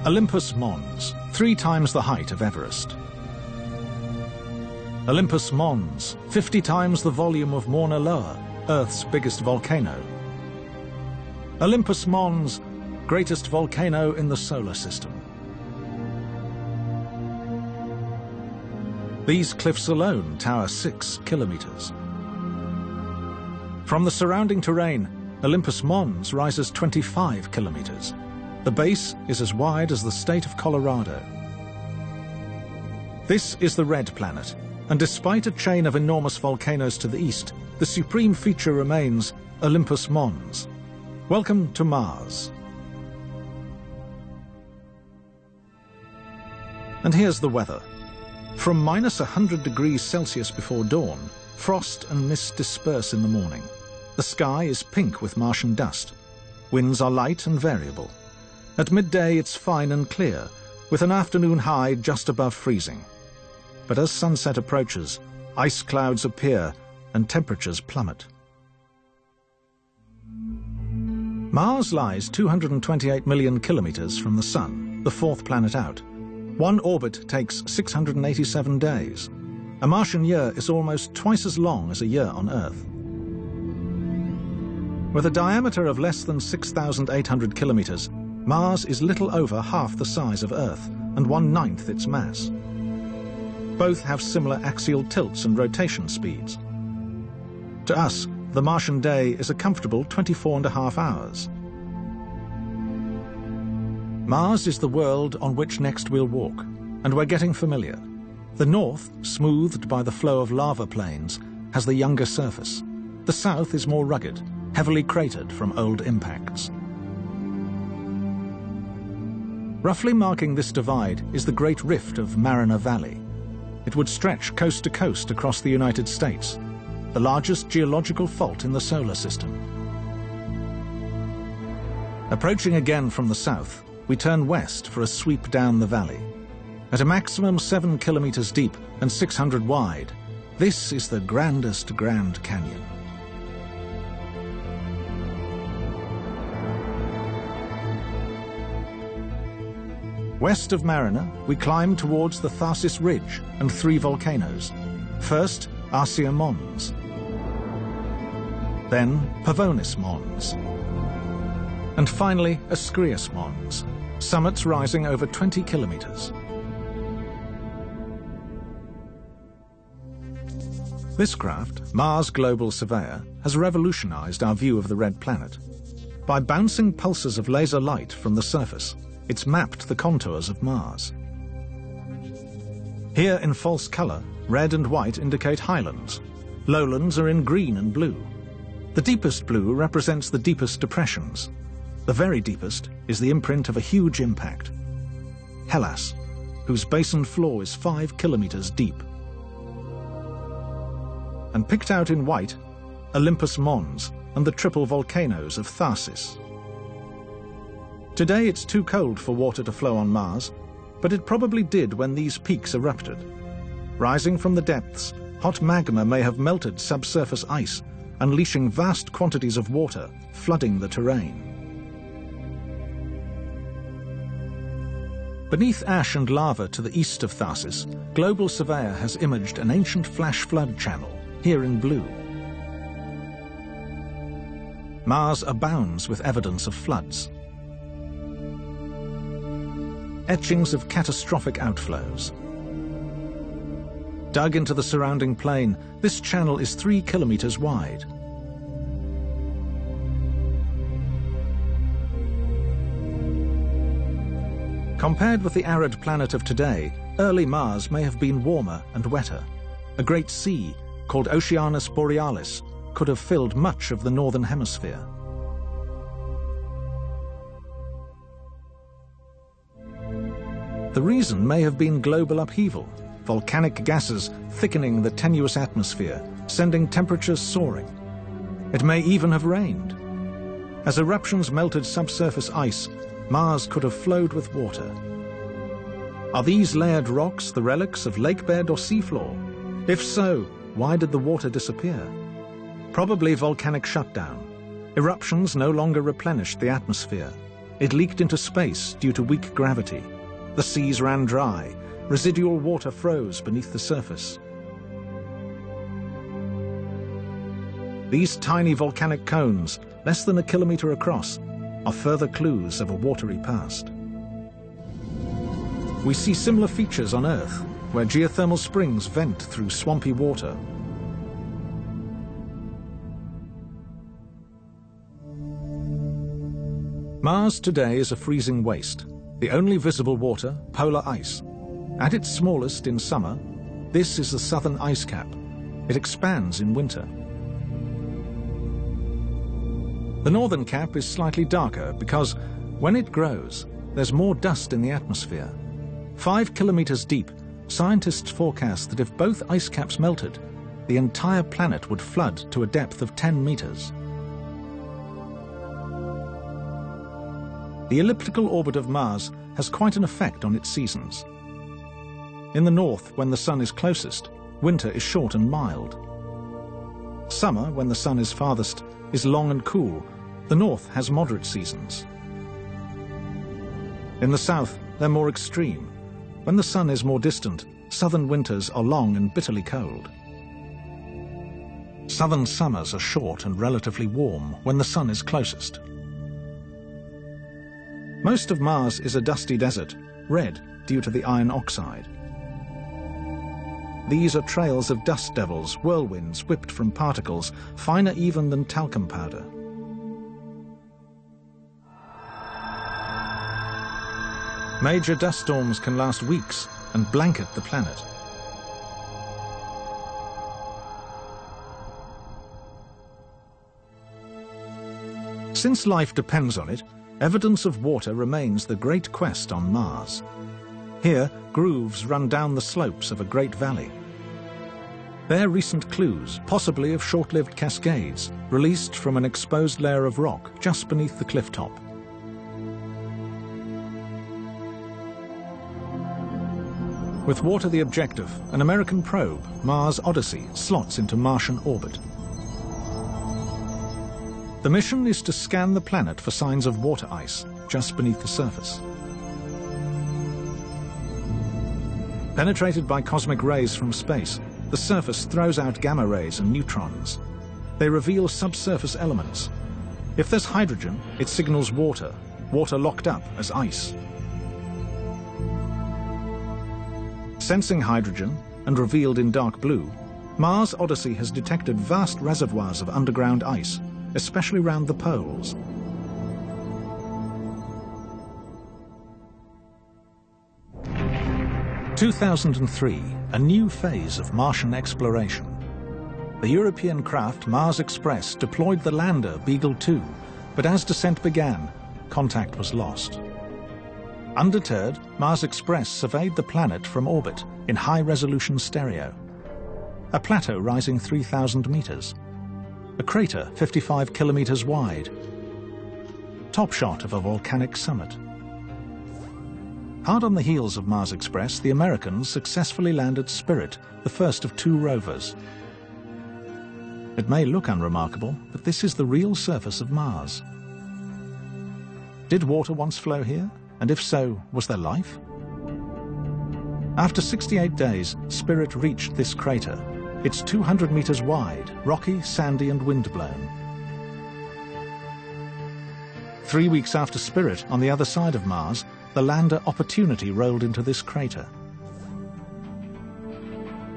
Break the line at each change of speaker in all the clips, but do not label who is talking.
Olympus Mons, 3 times the height of Everest. Olympus Mons, 50 times the volume of Mauna Loa, Earth's biggest volcano. Olympus Mons, greatest volcano in the solar system. These cliffs alone tower 6 kilometers. From the surrounding terrain, Olympus Mons rises 25 kilometers. The base is as wide as the state of Colorado. This is the Red Planet, and despite a chain of enormous volcanoes to the east, the supreme feature remains Olympus Mons. Welcome to Mars. And here's the weather. From minus 100 degrees Celsius before dawn, frost and mist disperse in the morning. The sky is pink with Martian dust. Winds are light and variable. At midday it's fine and clear, with an afternoon high just above freezing. But as sunset approaches, ice clouds appear and temperatures plummet. Mars lies 228 million kilometers from the Sun, the 4th planet out. One orbit takes 687 days. A Martian year is almost twice as long as a year on Earth. With a diameter of less than 6,800 kilometers, Mars is little over half the size of Earth and 1/9 its mass. Both have similar axial tilts and rotation speeds. To us, the Martian day is a comfortable 24.5 hours. Mars is the world on which next we'll walk, and we're getting familiar. The north, smoothed by the flow of lava plains, has the younger surface. The south is more rugged, heavily cratered from old impacts. Roughly marking this divide is the Great Rift of Mariner Valley. It would stretch coast to coast across the United States, the largest geological fault in the solar system. Approaching again from the south, we turn west for a sweep down the valley. At a maximum 7 kilometers deep and 600 wide, this is the grandest Grand Canyon. West of Mariner, we climb towards the Tharsis Ridge and 3 volcanoes. First, Arsia Mons. Then, Pavonis Mons. And finally, Ascrius Mons, summits rising over 20 kilometers. This craft, Mars Global Surveyor, has revolutionized our view of the Red Planet. By bouncing pulses of laser light from the surface, it's mapped the contours of Mars. Here in false color, red and white indicate highlands. Lowlands are in green and blue. The deepest blue represents the deepest depressions. The very deepest is the imprint of a huge impact. Hellas, whose basin floor is 5 kilometers deep. And picked out in white, Olympus Mons and the triple volcanoes of Tharsis. Today it's too cold for water to flow on Mars, but it probably did when these peaks erupted. Rising from the depths, hot magma may have melted subsurface ice, unleashing vast quantities of water, flooding the terrain. Beneath ash and lava to the east of Tharsis, Global Surveyor has imaged an ancient flash flood channel, here in blue. Mars abounds with evidence of floods. Etchings of catastrophic outflows. Dug into the surrounding plain, this channel is 3 kilometers wide. Compared with the arid planet of today, early Mars may have been warmer and wetter. A great sea, called Oceanus Borealis, could have filled much of the northern hemisphere. The reason may have been global upheaval, volcanic gases thickening the tenuous atmosphere, sending temperatures soaring. It may even have rained. As eruptions melted subsurface ice, Mars could have flowed with water. Are these layered rocks the relics of lakebed or seafloor? If so, why did the water disappear? Probably volcanic shutdown. Eruptions no longer replenished the atmosphere. It leaked into space due to weak gravity. The seas ran dry. Residual water froze beneath the surface. These tiny volcanic cones, less than a kilometer across, are further clues of a watery past. We see similar features on Earth, where geothermal springs vent through swampy water. Mars today is a freezing waste. The only visible water, polar ice. At its smallest in summer, this is the southern ice cap. It expands in winter. The northern cap is slightly darker because, when it grows, there's more dust in the atmosphere. 5 kilometers deep, scientists forecast that if both ice caps melted, the entire planet would flood to a depth of 10 meters. The elliptical orbit of Mars has quite an effect on its seasons. In the north, when the sun is closest, winter is short and mild. Summer, when the sun is farthest, is long and cool. The north has moderate seasons. In the south, they're more extreme. When the sun is more distant, southern winters are long and bitterly cold. Southern summers are short and relatively warm when the sun is closest. Most of Mars is a dusty desert, red due to the iron oxide. These are trails of dust devils, whirlwinds whipped from particles, finer even than talcum powder. Major dust storms can last weeks and blanket the planet. Since life depends on it, evidence of water remains the great quest on Mars. Here, grooves run down the slopes of a great valley. They're recent clues, possibly of short-lived cascades, released from an exposed layer of rock just beneath the cliff top. With water the objective, an American probe, Mars Odyssey, slots into Martian orbit. The mission is to scan the planet for signs of water ice just beneath the surface. Penetrated by cosmic rays from space, the surface throws out gamma rays and neutrons. They reveal subsurface elements. If there's hydrogen, it signals water, water locked up as ice. Sensing hydrogen, and revealed in dark blue, Mars Odyssey has detected vast reservoirs of underground ice, especially around the poles. In 2003, a new phase of Martian exploration. The European craft Mars Express deployed the lander Beagle 2, but as descent began, contact was lost. Undeterred, Mars Express surveyed the planet from orbit in high-resolution stereo. A plateau rising 3,000 meters. A crater 55 kilometers wide. Top shot of a volcanic summit. Hard on the heels of Mars Express, the Americans successfully landed Spirit, the first of 2 rovers. It may look unremarkable, but this is the real surface of Mars. Did water once flow here? And if so, was there life? After 68 days, Spirit reached this crater. It's 200 meters wide, rocky, sandy, and windblown. 3 weeks after Spirit, on the other side of Mars, the lander Opportunity rolled into this crater.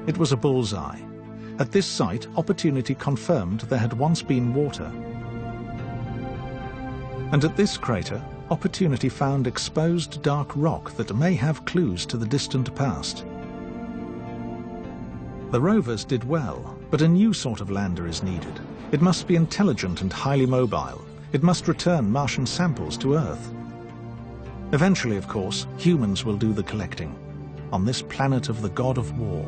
It was a bullseye. At this site, Opportunity confirmed there had once been water. And at this crater, Opportunity found exposed dark rock that may have clues to the distant past. The rovers did well, but a new sort of lander is needed. It must be intelligent and highly mobile. It must return Martian samples to Earth. Eventually, of course, humans will do the collecting on this planet of the god of war.